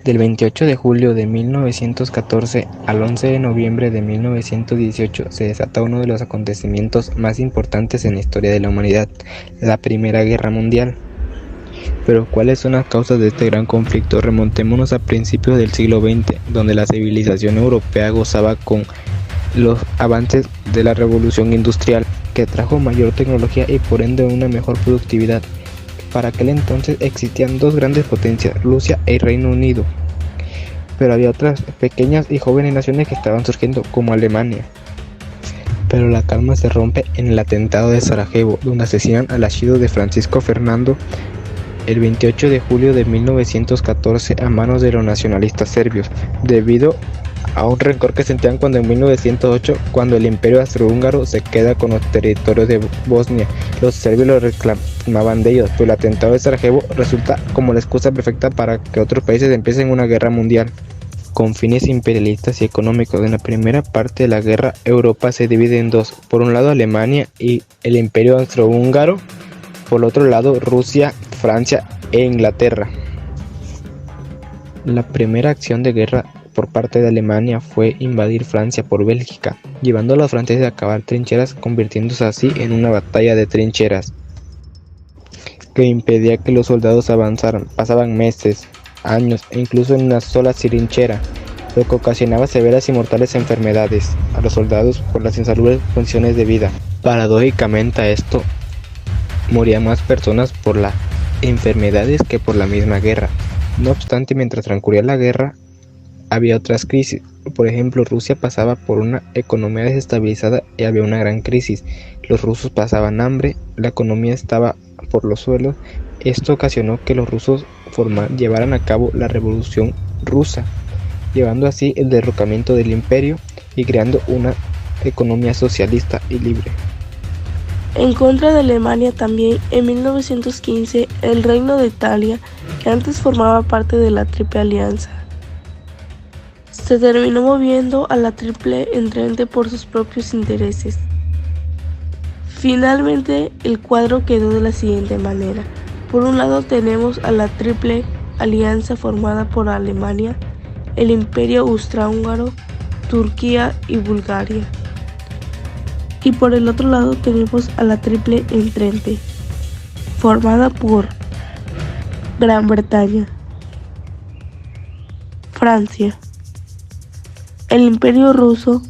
Del 28 de julio de 1914 al 11 de noviembre de 1918 se desata uno de los acontecimientos más importantes en la historia de la humanidad, la Primera Guerra Mundial. Pero ¿cuáles son las causas de este gran conflicto? Remontémonos a principios del siglo XX, donde la civilización europea gozaba con los avances de la revolución industrial, que trajo mayor tecnología y por ende una mejor productividad. Para aquel entonces existían dos grandes potencias, Rusia y Reino Unido, pero había otras pequeñas y jóvenes naciones que estaban surgiendo, como Alemania. Pero la calma se rompe en el atentado de Sarajevo, donde asesinan al archiduque de Francisco Fernando el 28 de julio de 1914 a manos de los nacionalistas serbios, debido a un rencor que sentían cuando en 1908, cuando el Imperio Austrohúngaro se queda con los territorios de Bosnia. Los serbios lo reclamaban de ellos, pero el atentado de Sarajevo resulta como la excusa perfecta para que otros países empiecen una guerra mundial con fines imperialistas y económicos. En la primera parte de la guerra, Europa se divide en dos: por un lado Alemania y el Imperio Austrohúngaro, por otro lado Rusia, Francia e Inglaterra. La primera acción de guerra por parte de Alemania fue invadir Francia por Bélgica, llevando a los franceses a cavar trincheras, convirtiéndose así en una batalla de trincheras que impedía que los soldados avanzaran. Pasaban meses, años e incluso en una sola trinchera, lo que ocasionaba severas y mortales enfermedades a los soldados por las insalubres condiciones de vida. Paradójicamente a esto, morían más personas por las enfermedades que por la misma guerra. No obstante, mientras transcurría la guerra, había otras crisis. Por ejemplo, Rusia pasaba por una economía desestabilizada y había una gran crisis. Los rusos pasaban hambre, la economía estaba por los suelos. Esto ocasionó que los rusos llevaran a cabo la Revolución Rusa, llevando así el derrocamiento del imperio y creando una economía socialista y libre. En contra de Alemania también, en 1915, el Reino de Italia, que antes formaba parte de la Triple Alianza, se terminó moviendo a la Triple Entente por sus propios intereses. Finalmente, el cuadro quedó de la siguiente manera. Por un lado tenemos a la Triple Alianza formada por Alemania, el Imperio Austrohúngaro, Turquía y Bulgaria. Y por el otro lado tenemos a la Triple Entente, formada por Gran Bretaña, Francia, el Imperio Ruso,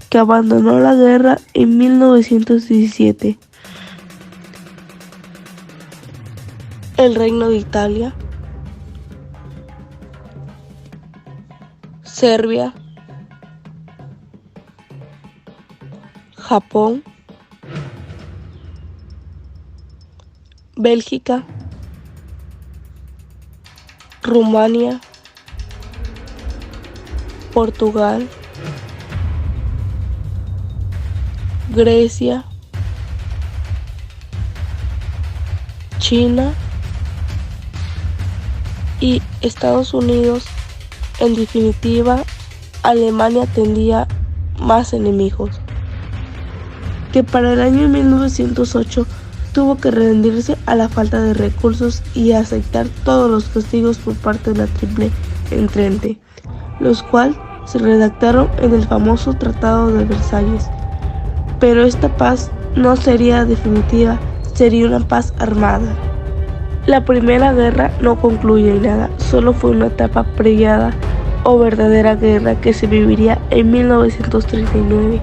que abandonó la guerra en 1917, el Reino de Italia, Serbia, Japón, Bélgica, Rumania, Portugal, Grecia, China y Estados Unidos. En definitiva, Alemania tendría más enemigos, que para el año 1908 tuvo que rendirse a la falta de recursos y aceptar todos los castigos por parte de la Triple Entente, los cuales se redactaron en el famoso Tratado de Versalles. Pero esta paz no sería definitiva, sería una paz armada. La Primera Guerra no concluye en nada, solo fue una etapa previada o verdadera guerra que se viviría en 1939.